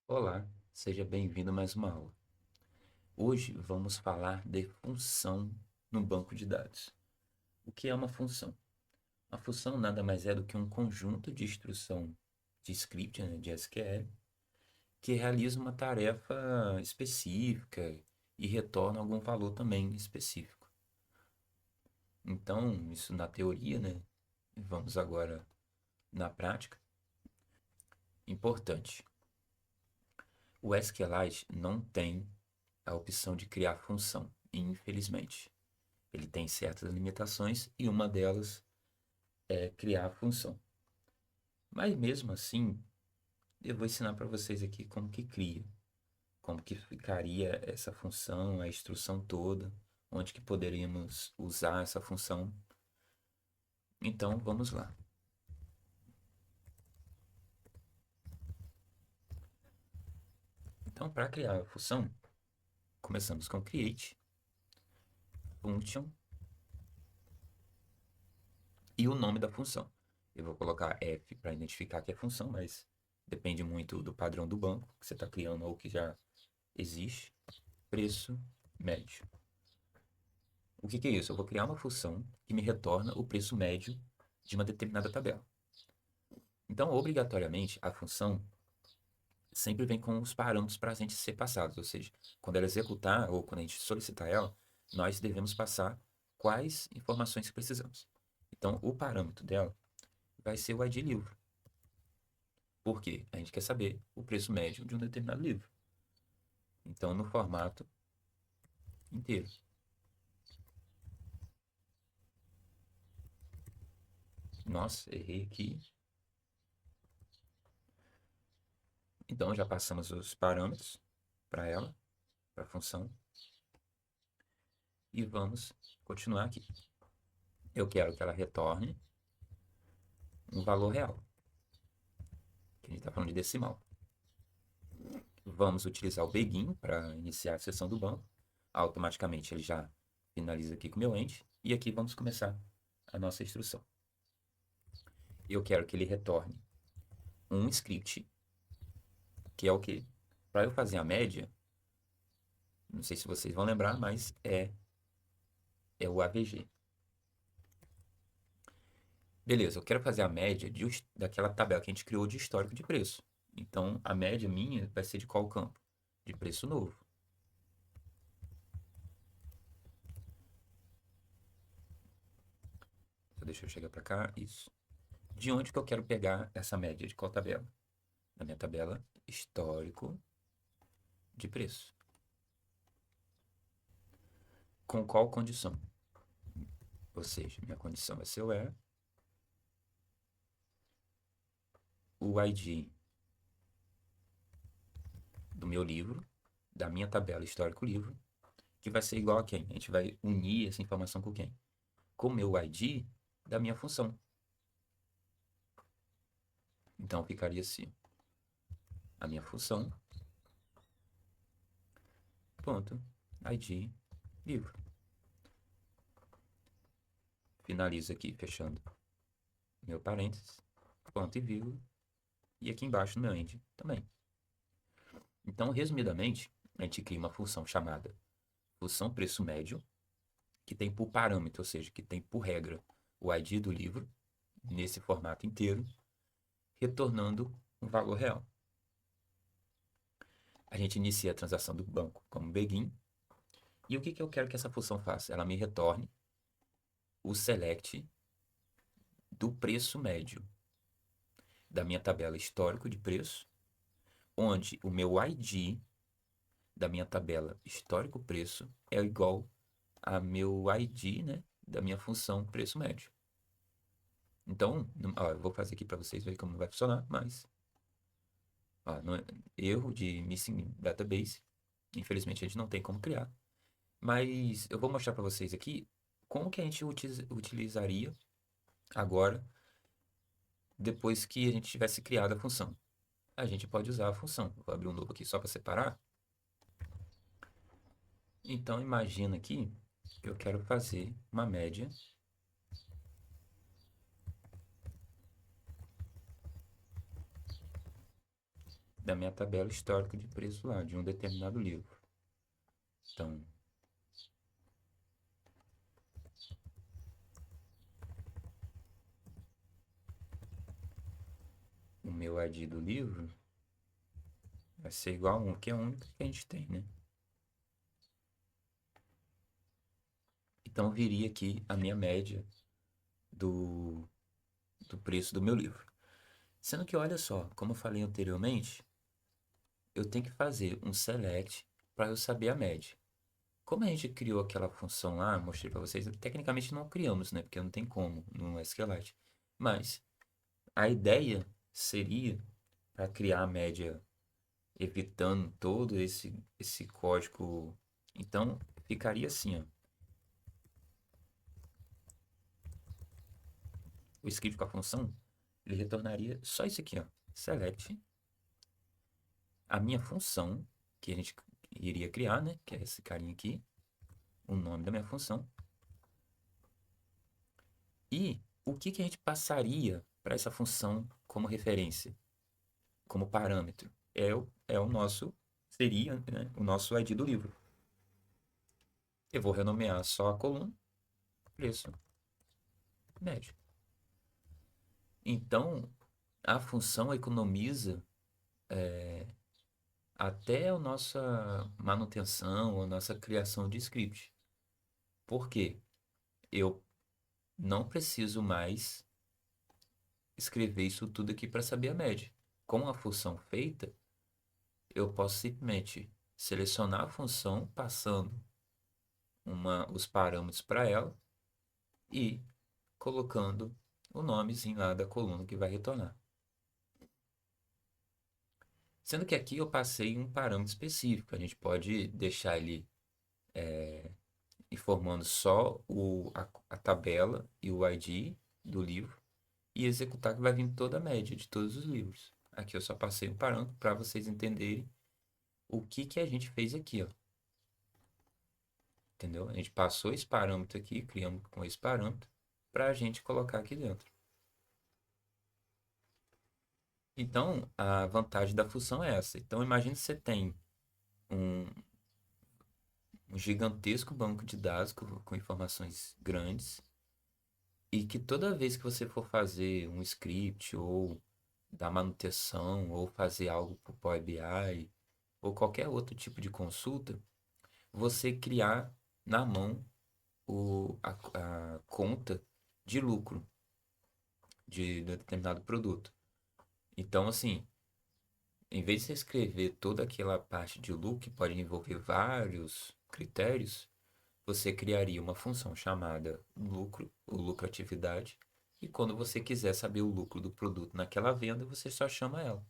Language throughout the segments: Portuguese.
Olá, seja bem-vindo a mais uma aula. Hoje vamos falar de função no banco de dados. O que é uma função? A função nada mais é do que um conjunto de instrução de script, né, de SQL, que realiza uma tarefa específica e retorna algum valor também específico. Então, isso na teoria, né? Vamos agora na prática. Importante. O SQLite não tem a opção de criar função, infelizmente. Ele tem certas limitações e uma delas é criar a função. Mas mesmo assim, eu vou ensinar para vocês aqui como que cria, como que ficaria essa função, a instrução toda, onde que poderíamos usar essa função. Então, vamos lá. Então, para criar a função, começamos com create, function e o nome da função. Eu vou colocar F para identificar que é função, mas depende muito do padrão do banco que você está criando ou que já existe. Preço médio. O que é isso? Eu vou criar uma função que me retorna o preço médio de uma determinada tabela. Então, obrigatoriamente, a função sempre vem com os parâmetros para a gente ser passados, ou seja, quando ela executar ou quando a gente solicitar ela, nós devemos passar quais informações que precisamos. Então, o parâmetro dela vai ser o ID livro. Por quê? A gente quer saber o preço médio de um determinado livro. Então, no formato inteiro. Nossa, errei aqui. Então, já passamos os parâmetros para ela, para a função. E vamos continuar aqui. Eu quero que ela retorne um valor real, que a gente está falando de decimal. Vamos utilizar o Begin para iniciar a sessão do banco. Automaticamente ele já finaliza aqui com o meu end. E aqui vamos começar a nossa instrução. Eu quero que ele retorne um script, que é o quê? Para eu fazer a média, não sei se vocês vão lembrar, mas é o AVG. Beleza, eu quero fazer a média daquela tabela que a gente criou de histórico de preço. Então, a média minha vai ser de qual campo? De preço novo. Então, deixa eu chegar para cá. Isso. De onde que eu quero pegar essa média? De qual tabela? Da minha tabela histórico de preço. Com qual condição? Ou seja, minha condição vai ser o ID do meu livro, da minha tabela histórico livro, que vai ser igual a quem? A gente vai unir essa informação com quem? Com o meu ID da minha função. Então ficaria assim: a minha função, ponto, ID, livro. Finalizo aqui fechando meu parênteses, ponto e vírgula, e aqui embaixo no meu end também. Então, resumidamente, a gente cria uma função chamada função preço médio, que tem por parâmetro, ou seja, que tem por regra o ID do livro, nesse formato inteiro, retornando um valor real. A gente inicia a transação do banco como begin, e o que eu quero que essa função faça? Ela me retorne o select do preço médio da minha tabela histórico de preço, onde o meu ID da minha tabela histórico preço é igual a meu ID, né, da minha função preço médio. Então, ó, eu vou fazer aqui para vocês verem como vai funcionar, mas ó, erro de missing database, infelizmente a gente não tem como criar, mas eu vou mostrar para vocês aqui como que a gente utilizaria agora, depois que a gente tivesse criado a função. A gente pode usar a função. Vou abrir um novo aqui só para separar. Então, imagina aqui que eu quero fazer uma média da minha tabela histórica de preço lá, de um determinado livro. Então, o meu ID do livro vai ser igual a 1, que é o único que a gente tem, né? Então, viria aqui a minha média do, do preço do meu livro. Sendo que, olha só, como eu falei anteriormente, eu tenho que fazer um select para eu saber a média. Como a gente criou aquela função lá, mostrei para vocês, tecnicamente não criamos, né? Porque não tem como no SQLite. Mas a ideia seria para criar a média evitando todo esse código. Então, ficaria assim, ó. O script com a função, ele retornaria só isso aqui, ó. Select a minha função, que a gente iria criar, né? Que é esse carinha aqui, o nome da minha função. E o que que a gente passaria para essa função como referência, como parâmetro? É o nosso, seria, né, o nosso ID do livro. Eu vou renomear só a coluna, preço médio. Então, a função economiza até a nossa manutenção, a nossa criação de script. Por quê? Eu não preciso mais escrever isso tudo aqui para saber a média. Com a função feita, eu posso simplesmente selecionar a função, passando os parâmetros para ela e colocando o nomezinho lá da coluna que vai retornar. Sendo que aqui eu passei um parâmetro específico, a gente pode deixar ele informando só a tabela e o ID do livro e executar que vai vir toda a média de todos os livros. Aqui eu só passei um parâmetro para vocês entenderem o que que a gente fez aqui, ó. Entendeu? A gente passou esse parâmetro aqui, criamos com esse parâmetro para a gente colocar aqui dentro. Então, a vantagem da função é essa. Então, imagine que você tem um, um gigantesco banco de dados com informações grandes e que toda vez que você for fazer um script ou dar manutenção ou fazer algo para o Power BI ou qualquer outro tipo de consulta, você criar na mão a conta de lucro de determinado produto. Então, assim, em vez de você escrever toda aquela parte de lucro, que pode envolver vários critérios, você criaria uma função chamada lucro, ou lucratividade, e quando você quiser saber o lucro do produto naquela venda, você só chama ela.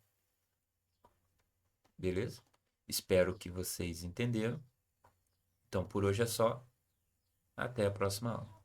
Beleza? Espero que vocês entenderam. Então, por hoje é só. Até a próxima aula.